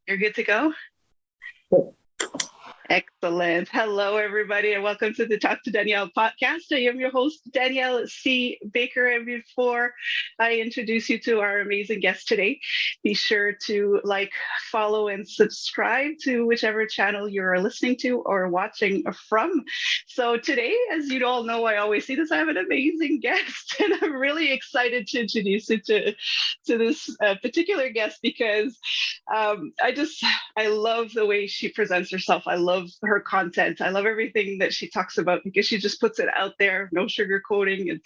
You're good to go? Excellent. Hello, everybody, and welcome to the Talk to Danielle podcast. I am your host, Danielle C. Baker. And before I introduce you to our amazing guest today, be sure to like, follow, and subscribe to whichever channel you're listening to or watching from. So today, as you all know, I always say this, I have an amazing guest, and I'm really excited to introduce you to this particular guest because I love the way she presents herself. I love her content. I love everything that she talks about because she just puts it out there, no sugarcoating.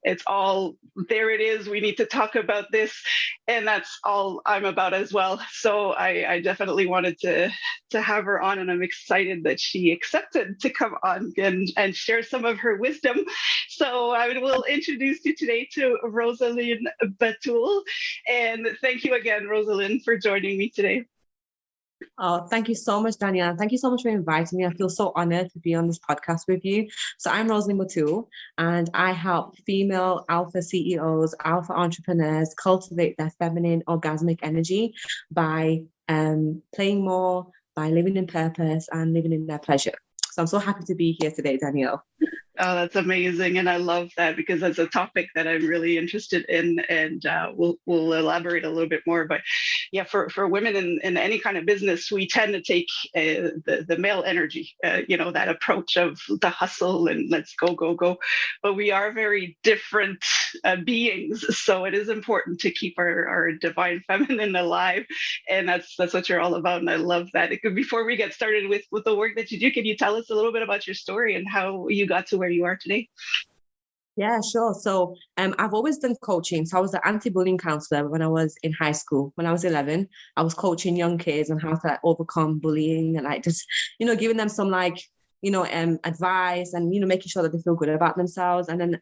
It's all there it is. We need to talk about this. And that's all I'm about as well. So I definitely wanted to have her on, and I'm excited that she accepted to come on and share some of her wisdom. So I will introduce you today to Rosalean Batool. And thank you again, Rosalind, for joining me today. Oh, thank you so much, Danielle. Thank you so much for inviting me. I feel so honored to be on this podcast with you. So I'm Rosalian Batool, and I help female alpha CEOs, alpha entrepreneurs cultivate their feminine orgasmic energy by playing more, by living in purpose and living in their pleasure. So I'm so happy to be here today, Danielle. Oh, that's amazing, and I love that because that's a topic that I'm really interested in, and we'll elaborate a little bit more. But yeah, for women in any kind of business, we tend to take the male energy, that approach of the hustle and let's go. But we are very different beings, so it is important to keep our divine feminine alive, and that's what you're all about. And I love that. Before we get started with the work that you do, can you tell us a little bit about your story and how you got to where you are today? Yeah, sure. So I've always done coaching. So I was an anti-bullying counselor when I was in high school. When I was 11, I was coaching young kids on how to overcome bullying and just, giving them some advice and, making sure that they feel good about themselves. And then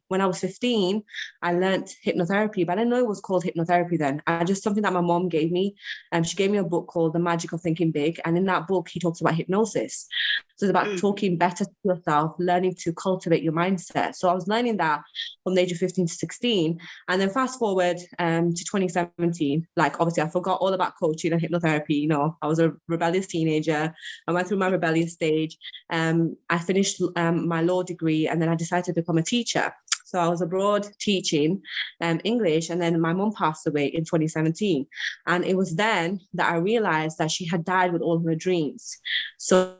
when I was 15, I learned hypnotherapy, but I didn't know it was called hypnotherapy then. Something that my mom gave me. She gave me a book called The Magic of Thinking Big. And in that book, he talks about hypnosis. So it's about talking better to yourself, learning to cultivate your mindset. So I was learning that from the age of 15 to 16. And then fast forward to 2017, obviously I forgot all about coaching and hypnotherapy. I was a rebellious teenager. I went through my rebellious stage. I finished my law degree, and then I decided to become a teacher. So I was abroad teaching English, and then my mum passed away in 2017. And it was then that I realized that she had died with all her dreams. So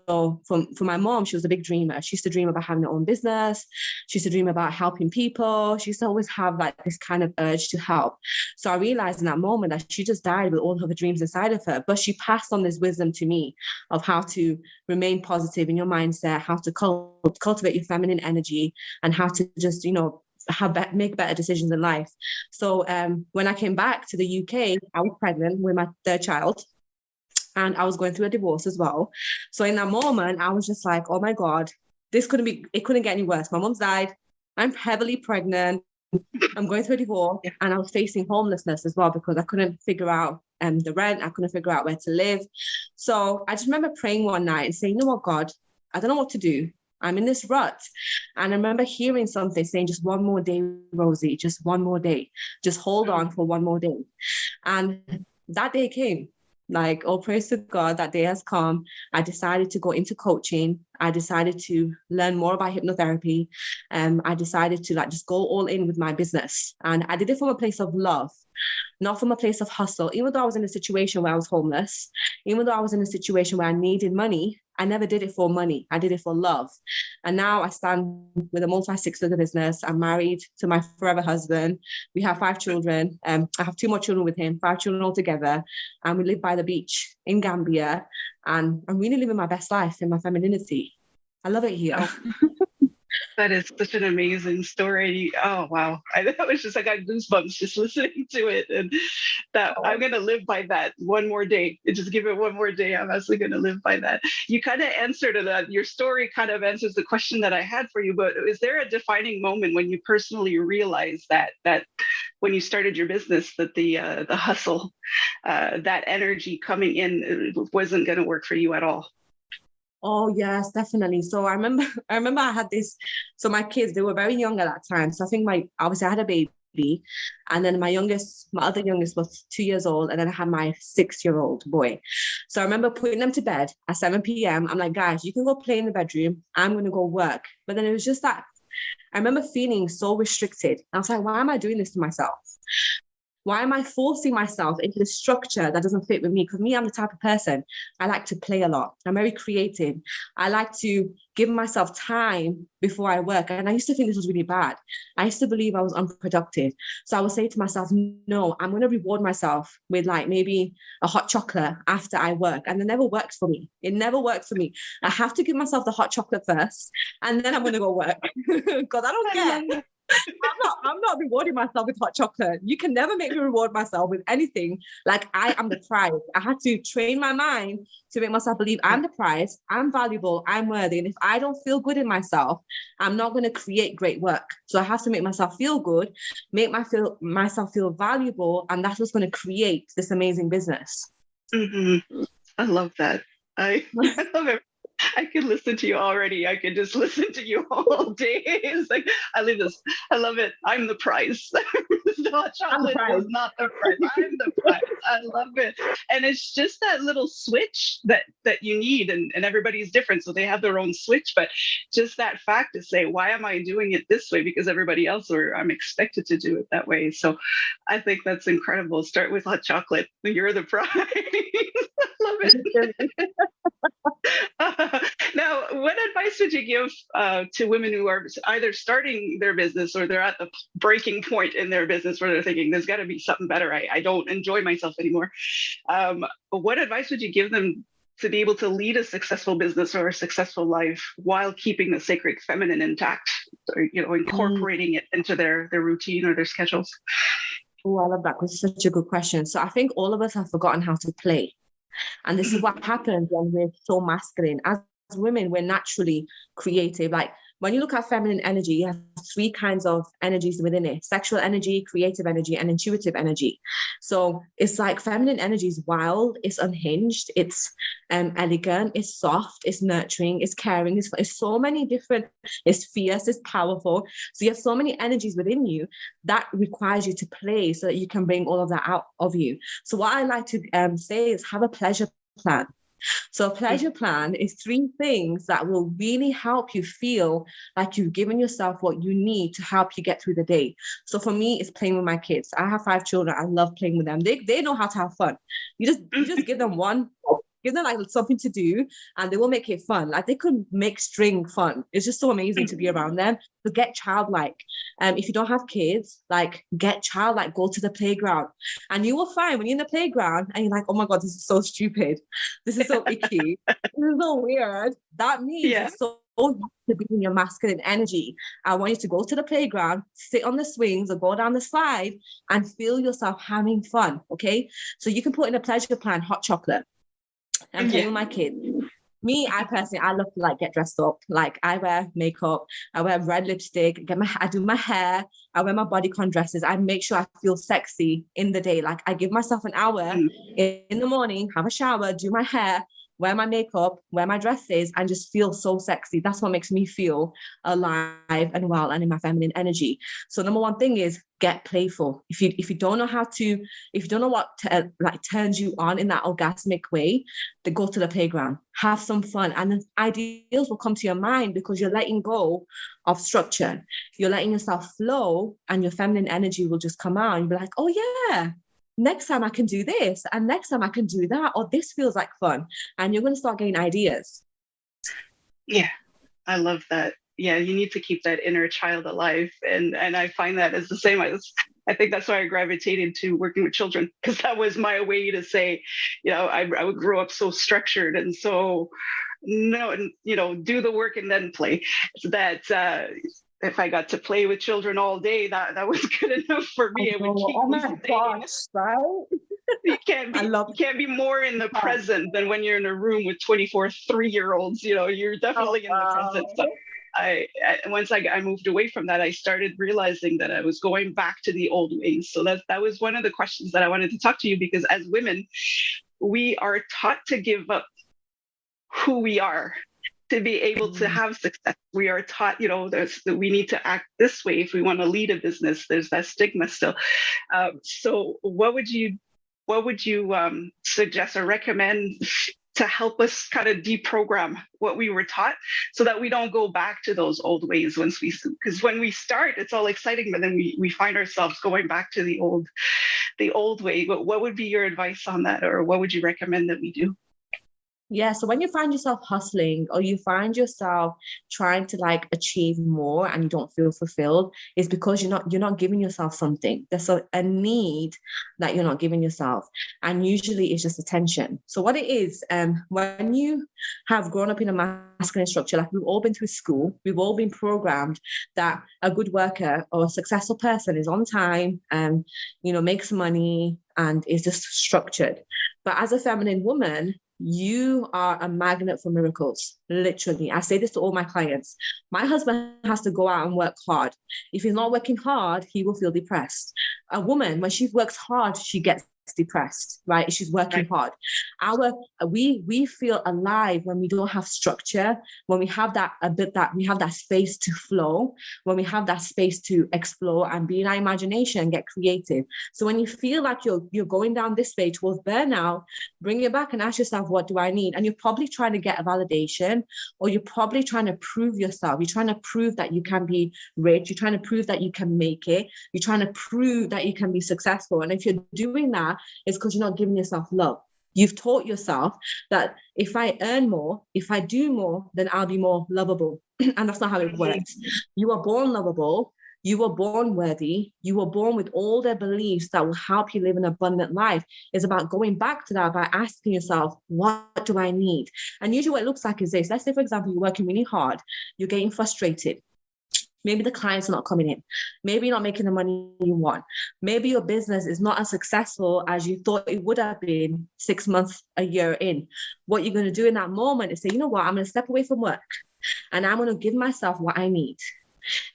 for my mom, she was a big dreamer. She used to dream about having her own business. She used to dream about helping people. She used to always have this kind of urge to help. So I realized in that moment that she just died with all of her dreams inside of her, but she passed on this wisdom to me of how to remain positive in your mindset, how to cultivate your feminine energy, and how to just, make better decisions in life. So when I came back to the UK, I was pregnant with my third child, and I was going through a divorce as well. So in that moment, I was just like, oh my God, it couldn't get any worse. My mom's died. I'm heavily pregnant. I'm going through a divorce, and I was facing homelessness as well because I couldn't figure out the rent. I couldn't figure out where to live. So I just remember praying one night and saying, you know what, God, I don't know what to do. I'm in this rut. And I remember hearing something saying, just one more day, Rosie, just one more day. Just hold on for one more day. And that day came. Oh, praise to God, that day has come. I decided to go into coaching. I decided to learn more about hypnotherapy. I decided to just go all in with my business. And I did it from a place of love, not from a place of hustle. Even though I was in a situation where I was homeless, even though I was in a situation where I needed money, I never did it for money. I did it for love. And now I stand with a multi-six-figure business. I'm married to my forever husband. We have 5 children. I have 2 more children with him, 5 children altogether. And we live by the beach in Gambia. And I'm really living my best life in my femininity. I love it here. Oh. That is such an amazing story. Oh, wow. That was just, I got goosebumps just listening to it. And I'm going to live by that one more day. Just give it one more day. I'm absolutely going to live by that. You kind of answered that. Your story kind of answers the question that I had for you. But is there a defining moment when you personally realized that when you started your business, that the hustle, that energy coming in wasn't going to work for you at all? Oh, yes, definitely. So I remember I had this, so my kids, they were very young at that time. So I think obviously I had a baby And then my other youngest was 2 years old. And then I had my 6-year-old boy. So I remember putting them to bed at 7 p.m. I'm like, guys, you can go play in the bedroom. I'm going to go work. But then it was just that I remember feeling so restricted. I was like, why am I doing this to myself? Why am I forcing myself into a structure that doesn't fit with me? Because me, I'm the type of person, I like to play a lot. I'm very creative. I like to give myself time before I work. And I used to think this was really bad. I used to believe I was unproductive. So I would say to myself, no, I'm going to reward myself with like maybe a hot chocolate after I work. And it never works for me. It never works for me. I have to give myself the hot chocolate first, and then I'm going to go work because I don't care. I'm not rewarding myself with hot chocolate. You can never make me reward myself with anything. Like I am the prize. I had to train my mind to make myself believe I'm the prize, I'm valuable, I'm worthy. And if I don't feel good in myself, I'm not going to create great work. So I have to make myself feel good, make myself feel valuable. And that's what's going to create this amazing business. Mm-hmm. I love that. I love it. I could listen to you already. I could just listen to you all day. It's like, I love it. I'm the prize. The hot chocolate is not the prize. I'm the prize. I love it. And it's just that little switch that you need. And everybody's different. So they have their own switch. But just that fact to say, why am I doing it this way? Because everybody else, or I'm expected to do it that way. So I think that's incredible. Start with hot chocolate. You're the prize. I love it. Now, what advice would you give to women who are either starting their business or they're at the breaking point in their business where they're thinking, there's got to be something better. I don't enjoy myself anymore. What advice would you give them to be able to lead a successful business or a successful life while keeping the sacred feminine intact, or, incorporating it into their routine or their schedules? Oh, I love that. This is such a good question. So I think all of us have forgotten how to play. And this is what happens when we're so masculine. As women, we're naturally creative. Like when you look at feminine energy, you have 3 kinds of energies within it: sexual energy, creative energy, and intuitive energy. So it's like feminine energy is wild, it's unhinged, it's elegant, it's soft, it's nurturing, it's caring, it's so many different, it's fierce, it's powerful. So you have so many energies within you that requires you to play so that you can bring all of that out of you. So what I like to say is have a pleasure plan. So a pleasure plan is 3 things that will really help you feel like you've given yourself what you need to help you get through the day. So for me, it's playing with my kids. I have 5 children. I love playing with them. They know how to have fun. You just give them one. Give them like something to do and they will make it fun. Like they could make string fun. It's just so amazing to be around them. So get childlike. If you don't have kids, like get childlike, go to the playground. And you will find when you're in the playground and you're like, oh my God, this is so stupid. This is so icky. This is so weird. That means you're so used to being in your masculine energy. I want you to go to the playground, sit on the swings or go down the slide and feel yourself having fun. Okay. So you can put in a pleasure plan, hot chocolate. I'm playing with my kids. Me, I personally, I love to like get dressed up. Like I wear makeup, I wear red lipstick, I do my hair, I wear my bodycon dresses. I make sure I feel sexy in the day. Like I give myself an hour in the morning, have a shower, do my hair, wear my makeup, wear my dresses, and just feel so sexy. That's what makes me feel alive and well and in my feminine energy. So number 1 thing is get playful. If you don't know if you don't know what like turns you on in that orgasmic way, then go to the playground, have some fun, and then ideas will come to your mind because you're letting go of structure. You're letting yourself flow, and your feminine energy will just come out. And you'll be like, oh yeah, next time I can do this, and next time I can do that, or this feels like fun. And you're going to start getting ideas. Yeah, I love that. Yeah, you need to keep that inner child alive. And I find that as the same as, I think that's why I gravitated to working with children, because that was my way to say, I would grow up so structured and so, do the work and then play. So that if I got to play with children all day, that was good enough for me. It would keep me sane. Right? You can't be more in the present than when you're in a room with 24 3-year-olds. You're definitely in the present. So once I moved away from that, I started realizing that I was going back to the old ways. So that was one of the questions that I wanted to talk to you, because as women, we are taught to give up who we are to be able to have success. We are taught, that we need to act this way if we want to lead a business. There's that stigma still. So what would you suggest or recommend to help us kind of deprogram what we were taught so that we don't go back to those old ways because when we start, it's all exciting, but then we find ourselves going back to the old way. But what would be your advice on that, or what would you recommend that we do? Yeah, so when you find yourself hustling or you find yourself trying to like achieve more and you don't feel fulfilled, it's because you're not giving yourself something. There's a need that you're not giving yourself. And usually it's just attention. So what it is, when you have grown up in a masculine structure, like we've all been through school, we've all been programmed that a good worker or a successful person is on time and, makes money and is just structured. But as a feminine woman, you are a magnet for miracles. Literally. I say this to all my clients. My husband has to go out and work hard. If he's not working hard, he will feel depressed. A woman, when she works hard, she gets depressed, right? She's working hard. We feel alive when we don't have structure, when we have we have that space to flow, when we have that space to explore and be in our imagination and get creative. So when you feel like you're going down this way towards burnout, bring it back and ask yourself, what do I need? And you're probably trying to get a validation, or you're probably trying to prove yourself. You're trying to prove that you can be rich. You're trying to prove that you can make it. You're trying to prove that you can be successful. And if you're doing that, it's because you're not giving yourself love. You've taught yourself that if I earn more, if I do more, then I'll be more lovable. And that's not how it works. You are born lovable. You were born worthy. You were born with all the beliefs that will help you live an abundant life. It's about going back to that by asking yourself, what do I need? And usually what it looks like is this. Let's say, for example, you're working really hard. You're getting frustrated. Maybe the clients are not coming in. Maybe you're not making the money you want. Maybe your business is not as successful as you thought it would have been 6 months, a year in. What you're going to do in that moment is say, you know what, I'm going to step away from work and I'm going to give myself what I need.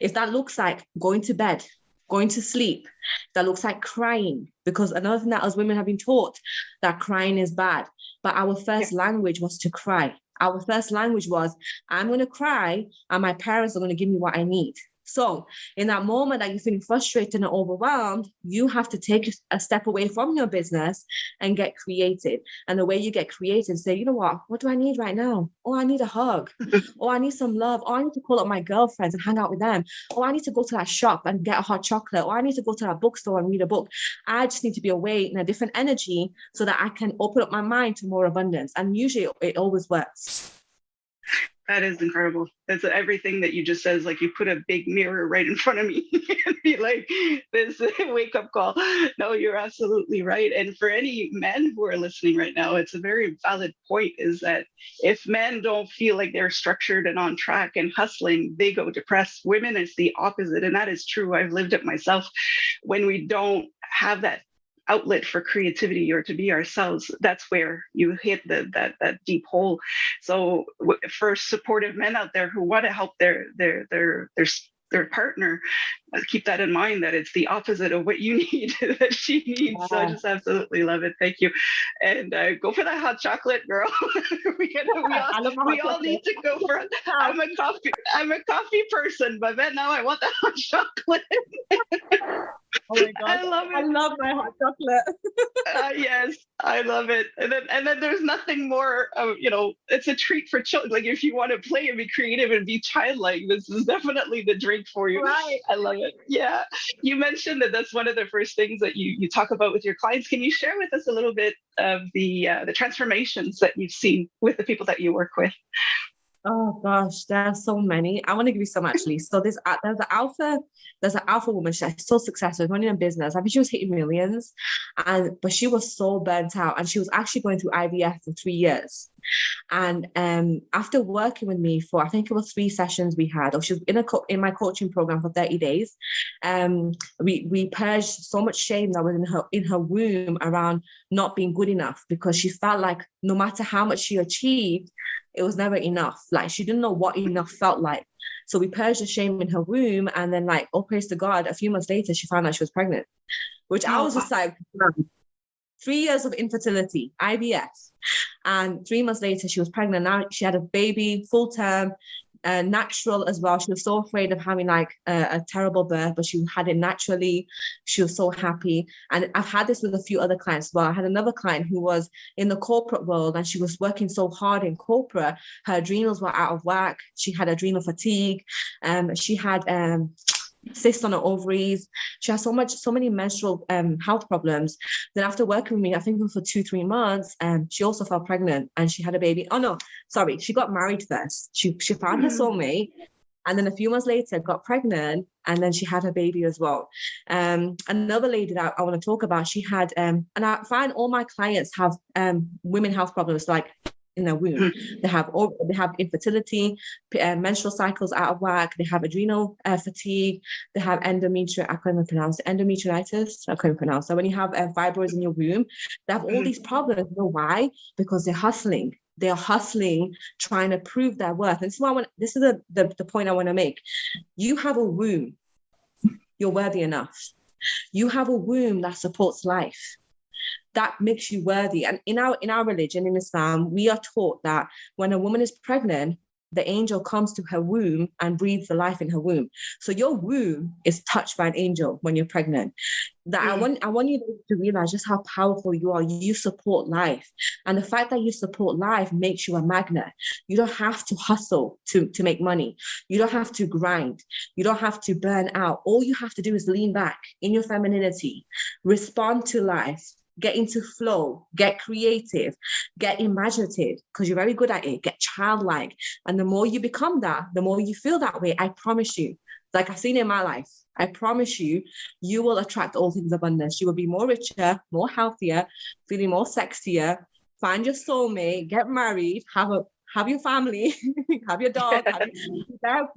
If that looks like going to bed, going to sleep, that looks like crying, because another thing that as women have been taught that crying is bad. But our first language was to cry. Our first language was, I'm going to cry and my parents are going to give me what I need. So in that moment that you're feeling frustrated and overwhelmed, you have to take a step away from your business and get creative. And the way you get creative, say, you know what do I need right now? Oh, I need a hug. Oh, I need some love. Oh, I need to call up my girlfriends and hang out with them. Oh, I need to go to that shop and get a hot chocolate. Oh, I need to go to that bookstore and read a book. I just need to be away in a different energy so that I can open up my mind to more abundance. And usually it always works. That is incredible. That's everything that you just said. Is like you put a big mirror right in front of me and be like, this wake up call. No, you're absolutely right. And for any men who are listening right now, it's a very valid point, is that if men don't feel like they're structured and on track and hustling, they go depressed. Women, it's the opposite. And that is true. I've lived it myself. When we don't have that outlet for creativity or to be ourselves, that's where you hit that deep hole. So for supportive men out there who want to help their partner, keep that in mind, that it's the opposite of what you need that she needs. Yeah. So I just absolutely love it. Thank you. And go for that hot chocolate, girl. we all need to go for it. I'm a coffee person, but then now I want that hot chocolate. Oh my God. I love it. I love my hot chocolate. Yes, I love it. And then there's nothing more, it's a treat for children. Like if you want to play and be creative and be childlike, this is definitely the drink for you. Right. I love it. Yeah. You mentioned that that's one of the first things that you talk about with your clients. Can you share with us a little bit of the transformations that you've seen with the people that you work with? Oh gosh, there are so many. I want to give you some actually. So there's an alpha woman. She's so successful, running a business. I think she was hitting millions, but she was so burnt out, and she was actually going through IVF for 3 years. And after working with me for, I think it was 3 sessions we had, or she was in my coaching program for 30 days. We purged so much shame that was in her womb around not being good enough, because she felt like no matter how much she achieved, it was never enough. Like she didn't know what enough felt like. So we purged the shame in her womb, and then praise to God, a few months later, she found out she was pregnant, which I was just like, 3 years of infertility, IVF. And 3 months later, she was pregnant. Now she had a baby, full term, natural as well. She was so afraid of having like a terrible birth, but she had it naturally. She was so happy. And I've had this with a few other clients as well. I had another client who was in the corporate world and she was working so hard in corporate. Her adrenals were out of whack. She had adrenal fatigue. She had cysts on her ovaries. She has so many menstrual health problems. Then after working with me, I think for 2-3 months, she also fell pregnant and she had a baby. Oh no, sorry, she got married first. She found her soulmate, and then a few months later got pregnant, and then she had her baby as well. Another lady that I want to talk about, she had, and I find all my clients have women health problems like in their womb. They have infertility, menstrual cycles out of whack. They have adrenal fatigue. They have endometrial. I can't even pronounce it. Endometritis. I can't pronounce. So when you have fibroids in your womb, they have all these problems. You know why? Because they're hustling. They are hustling, trying to prove their worth. And this is why this is the point I want to make. You have a womb. You're worthy enough. You have a womb that supports life. That makes you worthy. And in our religion, in Islam, we are taught that when a woman is pregnant, the angel comes to her womb and breathes the life in her womb. So your womb is touched by an angel when you're pregnant. That I want you to realize just how powerful you are. You support life. And the fact that you support life makes you a magnet. You don't have to hustle to make money. You don't have to grind. You don't have to burn out. All you have to do is lean back in your femininity, respond to life, get into flow, get creative, get imaginative, because you're very good at it, get childlike. And the more you become that, the more you feel that way, I promise you, like I've seen in my life, I promise you, you will attract all things abundance. You will be more richer, more healthier, feeling more sexier, find your soulmate, get married, have your family, have your dog,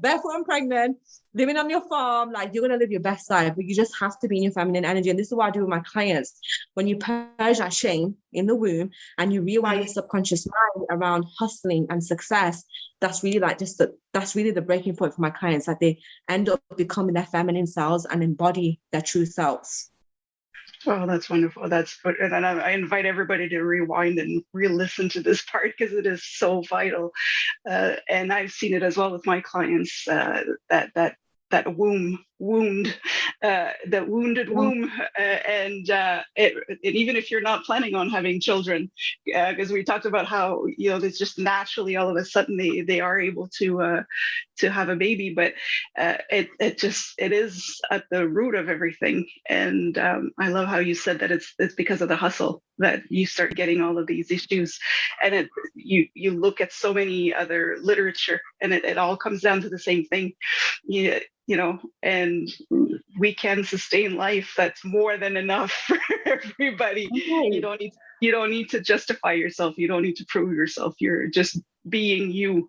barefoot and pregnant, living on your farm. Like, you're going to live your best life, but you just have to be in your feminine energy. And this is what I do with my clients. When you purge that shame in the womb and you rewire your subconscious mind around hustling and success, that's really like that's really the breaking point for my clients, that they end up becoming their feminine selves and embody their true selves. Oh, that's wonderful. That's good. And I invite everybody to rewind and re-listen to this part because it is so vital. And I've seen it as well with my clients, that wound, that wounded womb. And even if you're not planning on having children, because we talked about how, it's just naturally all of a sudden they are able to have a baby, but it is at the root of everything. And I love how you said that it's because of the hustle that you start getting all of these issues. And you look at so many other literature and it all comes down to the same thing. And we can sustain life. That's more than enough for everybody. Okay. You don't need to justify yourself. You don't need to prove yourself. You're just being you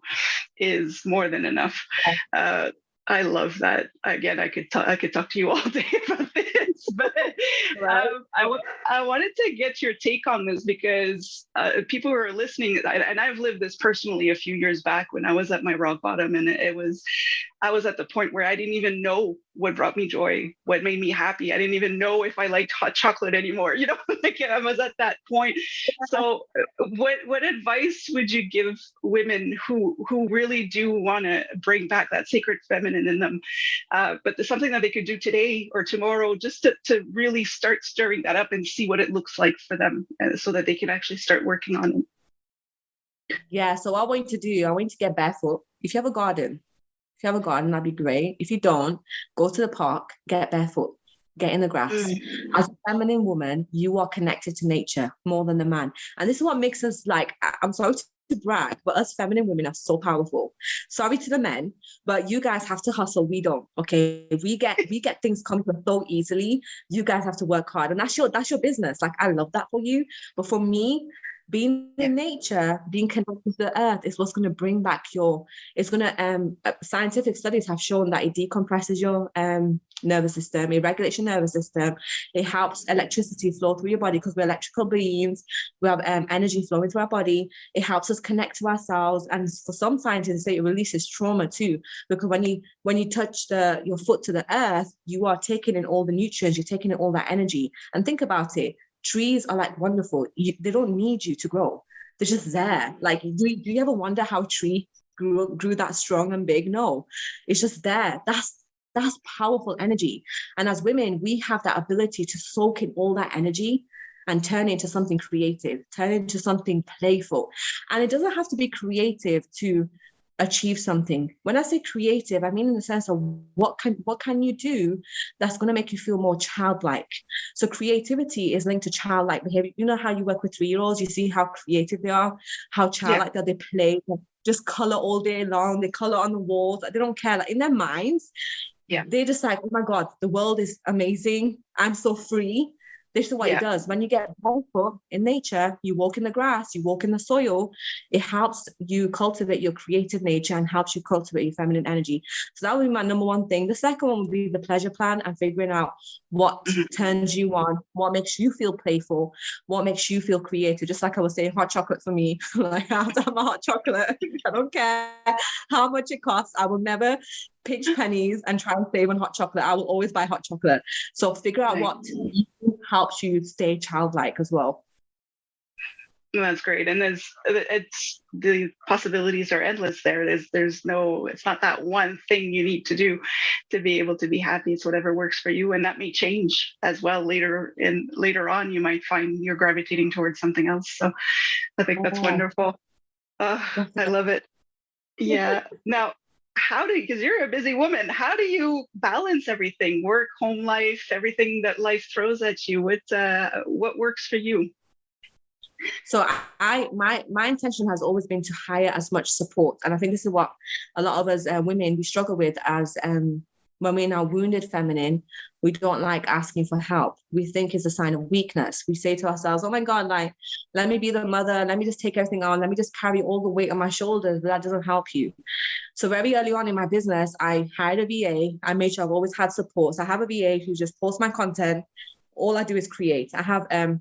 is more than enough. I love that. Again, I could talk to you all day about this, but right. I wanted to get your take on this because people who are listening, and I've lived this personally a few years back when I was at my rock bottom, and I was at the point where I didn't even know what brought me joy, what made me happy. I didn't even know if I liked hot chocolate anymore. Like I was at that point. So what advice would you give women who really do want to bring back that sacred feminine in them, but there's something that they could do today or tomorrow just to really start stirring that up and see what it looks like for them, so that they can actually start working on it? Yeah, so what I want you to do, I want you to get barefoot. If you have a garden, that'd be great. If you don't, go to the park, get barefoot, get in the grass. As a feminine woman, you are connected to nature more than the man. And this is what makes us, like, I'm sorry to brag, but us feminine women are so powerful. Sorry to the men, but you guys have to hustle. We don't. Okay, we get things coming so easily. You guys have to work hard, and that's your business. Like, I love that for you, but for me, being in nature, being connected to the earth is what's going to bring back scientific studies have shown that it decompresses your nervous system, it regulates your nervous system, it helps electricity flow through your body because we're electrical beings, we have energy flowing through our body, it helps us connect to ourselves, and for some scientists say it releases trauma too, because when you touch your foot to the earth, you are taking in all the nutrients, you're taking in all that energy. And think about it, trees are like wonderful. They don't need you to grow. They're just there. Like, do you ever wonder how a tree grew that strong and big? No, it's just there. That's powerful energy. And as women, we have that ability to soak in all that energy and turn it into something creative, turn it into something playful. And it doesn't have to be creative to achieve something. When I say creative, I mean in the sense of what can you do that's going to make you feel more childlike. So creativity is linked to childlike behavior. You know how you work with 3-year-olds, you see how creative they are, how childlike that they play, just color all day long, they color on the walls, they don't care. Like in their minds, they're just like, oh my God, the world is amazing, I'm so free. This is what it does. When you get barefoot in nature, you walk in the grass, you walk in the soil, it helps you cultivate your creative nature and helps you cultivate your feminine energy. So that would be my number one thing. The second one would be the pleasure plan and figuring out what turns you on, what makes you feel playful, what makes you feel creative. Just like I was saying, hot chocolate for me. Like, I have to have a hot chocolate. I don't care how much it costs. I will never pinch pennies and try and save on hot chocolate. I will always buy hot chocolate. So figure out what helps you stay childlike as well. That's great. And it's the possibilities are endless there. There's no, it's not that one thing you need to do to be able to be happy. It's whatever works for you. And that may change as well later on. You might find you're gravitating towards something else. So I think that's wonderful. I love it. Yeah. Now, because you're a busy woman, how do you balance everything, work, home life, everything that life throws at you? What works for you? So my intention has always been to hire as much support. And I think this is what a lot of us women, we struggle with as when we're in our wounded feminine, we don't like asking for help. We think it's a sign of weakness. We say to ourselves, oh my God, like, let me be the mother. Let me just take everything on. Let me just carry all the weight on my shoulders. But that doesn't help you. So very early on in my business, I hired a VA. I made sure I've always had support. So I have a VA who just posts my content. All I do is create. I have a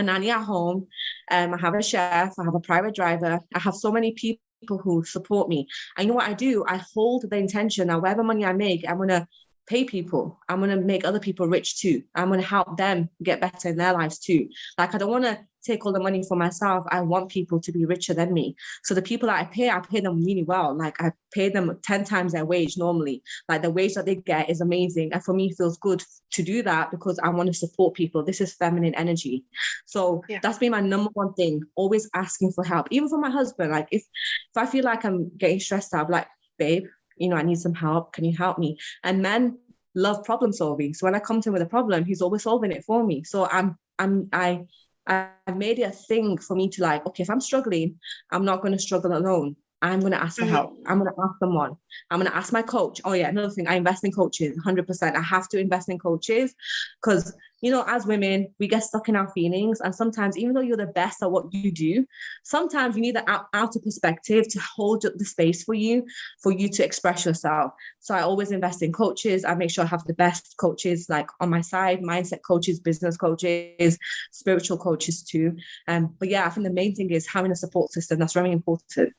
nanny at home. I have a chef. I have a private driver. I have so many people who support me. And you know what I do? I hold the intention. Now, whatever money I make, I'm going to pay people. I'm going to make other people rich too. I'm going to help them get better in their lives too. Like, I don't want to take all the money for myself. I want people to be richer than me. So the people that I pay them really well. Like, I pay them 10 times their wage normally. Like, the wage that they get is amazing. And for me, it feels good to do that because I want to support people. This is feminine energy. So that's been my number one thing, always asking for help. Even for my husband, like if I feel like I'm getting stressed out, I'm like, babe, you know, I need some help. Can you help me? And men love problem solving. So when I come to him with a problem, he's always solving it for me. So I've made it a thing for me to like, okay, if I'm struggling, I'm not going to struggle alone. I'm going to ask for help. I'm going to ask someone. I'm going to ask my coach. Oh yeah, another thing, I invest in coaches, 100%. I have to invest in coaches because, you know, as women, we get stuck in our feelings. And sometimes, even though you're the best at what you do, sometimes you need the outer perspective to hold up the space for you to express yourself. So I always invest in coaches. I make sure I have the best coaches like on my side, mindset coaches, business coaches, spiritual coaches too. But yeah, I think the main thing is having a support system. That's very important.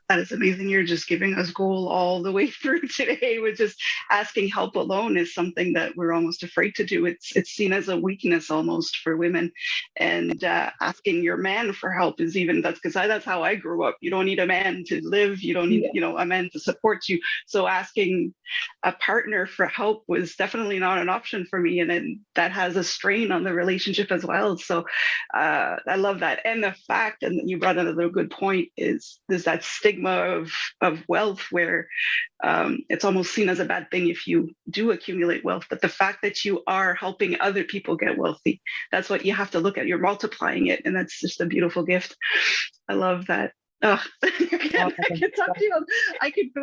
That is amazing. You're just giving us gold all the way through today with just asking help alone is something that we're almost afraid to do. It's seen as a weakness almost for women. And asking your man for help is that's because that's how I grew up. You don't need a man to live. You don't need, a man to support you. So asking a partner for help was definitely not an option for me. And then that has a strain on the relationship as well. So I love that. And the fact, and you brought another good point, is there's that stigma of wealth where it's almost seen as a bad thing if you do accumulate wealth. But the fact that you are helping other people get wealthy, that's what you have to look at. You're multiplying it. And that's just a beautiful gift. I love that. Oh, I can talk to you. I could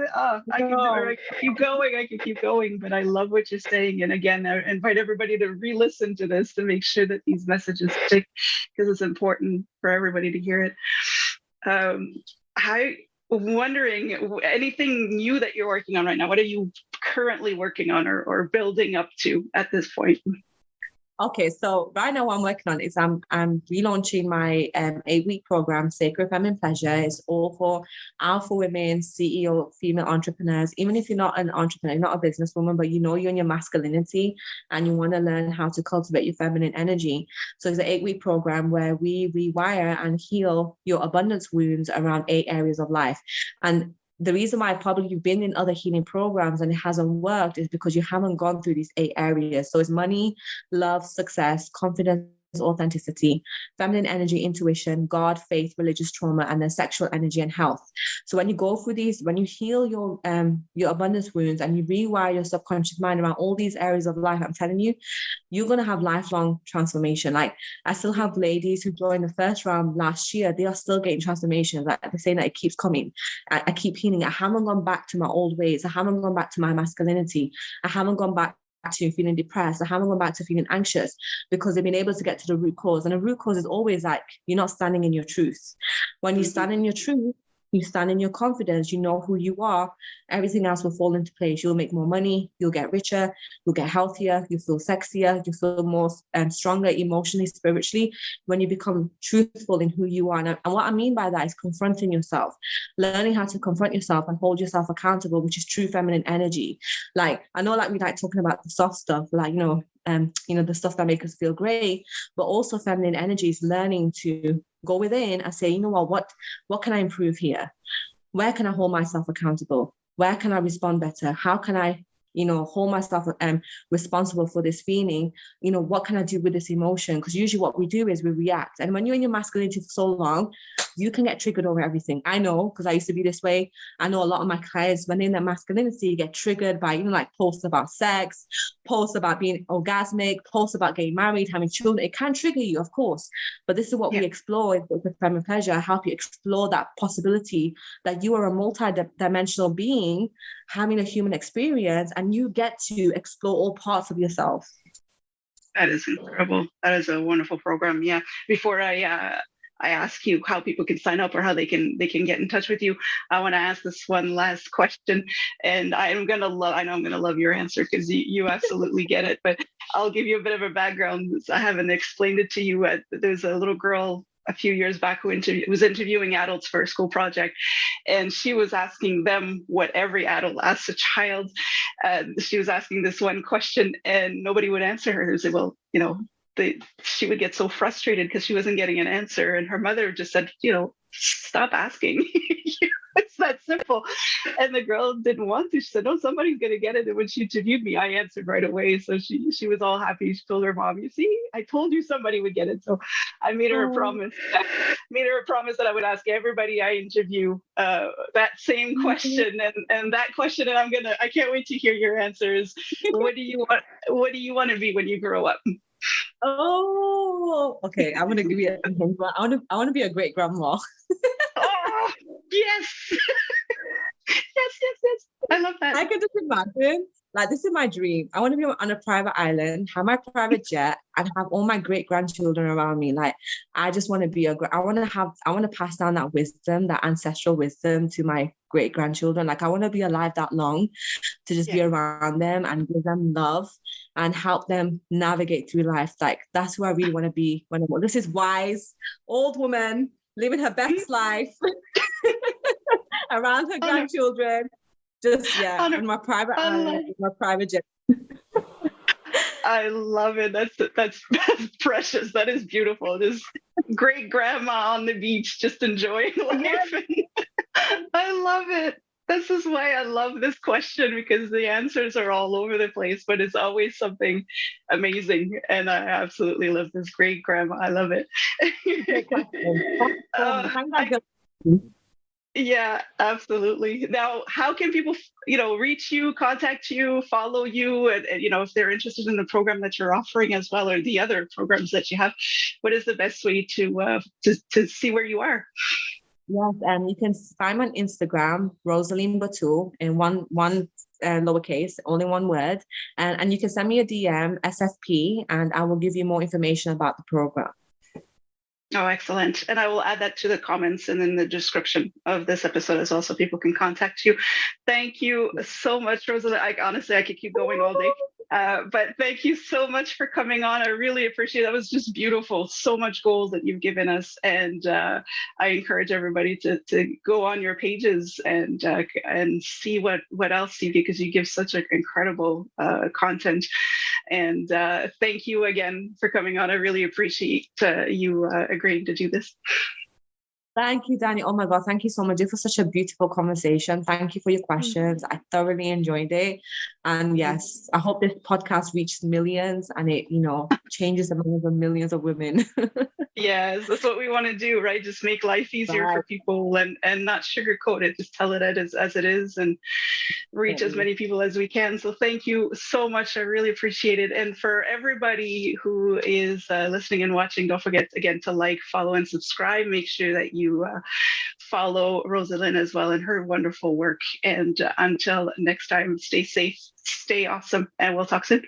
keep going. I could keep going, but I love what you're saying. And again, I invite everybody to re-listen to this to make sure that these messages stick because it's important for everybody to hear it. Wondering anything new that you're working on right now. What are you currently working on or building up to at this point? Okay, so right now what I'm working on is I'm relaunching my 8-week program, Sacred Feminine Pleasure. It's all for alpha women, CEO, female entrepreneurs. Even if you're not an entrepreneur, you're not a businesswoman, but you know you're in your masculinity and you want to learn how to cultivate your feminine energy. So it's an 8-week program where we rewire and heal your abundance wounds around 8 areas of life. And the reason why probably you've been in other healing programs and it hasn't worked is because you haven't gone through these 8 areas. So it's money, love, success, confidence, authenticity, feminine energy, intuition, God, faith, religious trauma, and then sexual energy and health. So when you go through these, when you heal your abundance wounds and you rewire your subconscious mind around all these areas of life, I'm telling you, you're going to have lifelong transformation. Like I still have ladies who joined the first round last year. They are still getting transformations. Like they're saying that it keeps coming. I keep healing. I haven't gone back to my old ways. I haven't gone back to my masculinity. I haven't gone back to feeling depressed. I haven't gone back to feeling anxious because they've been able to get to the root cause. And the root cause is always like, you're not standing in your truth. When you stand in your truth, you stand in your confidence, you know who you are, everything else will fall into place. You'll make more money, you'll get richer, you'll get healthier, you feel sexier, you feel more stronger emotionally, spiritually, when you become truthful in who you are. And what I mean by that is confronting yourself, learning how to confront yourself and hold yourself accountable, which is true feminine energy. Like, I know like we like talking about the soft stuff, like, the stuff that makes us feel great, but also feminine energy is learning to go within and say, what can I improve here? Where can I hold myself accountable? Where can I respond better? How can I, hold myself responsible for this feeling? What can I do with this emotion? Because usually what we do is we react. And when you're in your masculinity for so long, you can get triggered over everything. I know, because I used to be this way. I know a lot of my clients, when they're in their masculinity, get triggered by, like posts about sex, posts about being orgasmic, posts about getting married, having children. It can trigger you, of course. But this is what we explore with Feminine Pleasure. I help you explore that possibility that you are a multi-dimensional being having a human experience, and you get to explore all parts of yourself. That is incredible. That is a wonderful program. Yeah. Before I ask you how people can sign up or how they can get in touch with you, I want to ask this one last question, and I know I'm gonna love your answer because you absolutely get it. But I'll give you a bit of a background. I haven't explained it to you. There's a little girl a few years back who was interviewing adults for a school project, and she was asking them what every adult asks a child. She was asking this one question, and nobody would answer her. They said, well, she would get so frustrated because she wasn't getting an answer. And her mother just said, stop asking. It's that simple. And the girl didn't want to. She said, no, somebody's going to get it. And when she interviewed me, I answered right away. So she was all happy. She told her mom, you see, I told you somebody would get it. So I made her a promise. That I would ask everybody I interview that same question and that question. And I can't wait to hear your answers. What do you want to be when you grow up? Oh, okay. I'm gonna give you a hint. I want to be a great grandma. Oh, yes. yes. I love that. I can just imagine, like, this is my dream. I want to be on a private island, have my private jet, and have all my great grandchildren around me. Like, I just want to be I want to pass down that wisdom, that ancestral wisdom to my great grandchildren. Like, I want to be alive that long to just be around them and give them love and help them navigate through life. Like, that's who I really want to be this is wise old woman living her best life around her grandchildren. Just in my private island, my private jet. I love it. That's precious. That is beautiful. This great grandma on the beach, just enjoying life. I love it. This is why I love this question, because the answers are all over the place, but it's always something amazing. And I absolutely love this great grandma. I love it. Yeah, absolutely. Now, how can people, reach you, contact you, follow you, and if they're interested in the program that you're offering as well, or the other programs that you have, what is the best way to see where you are? Yes, you can find me on Instagram, Rosalean Batool, in one lowercase, only one word, and you can send me a DM, SFP, and I will give you more information about the program. Oh, excellent. And I will add that to the comments and in the description of this episode as well, so people can contact you. Thank you so much, Rosalean. Honestly, I could keep going all day. But thank you so much for coming on. I really appreciate it. That was just beautiful. So much gold that you've given us. And I encourage everybody to go on your pages and see what else you do, because you give such incredible content. And thank you again for coming on. I really appreciate you agreeing to do this. Thank you, Danny. Oh my God, thank you so much. It was such a beautiful conversation. Thank you for your questions. I thoroughly enjoyed it. And yes, I hope this podcast reaches millions and it, changes the minds of millions of women. Yes, that's what we want to do, right? Just make life easier for people and not sugarcoat it. Just tell it as it is and reach as many people as we can. So thank you so much. I really appreciate it. And for everybody who is listening and watching, don't forget again to like, follow, and subscribe. Make sure that you follow Rosalean as well and her wonderful work. And until next time, stay safe, stay awesome, and we'll talk soon.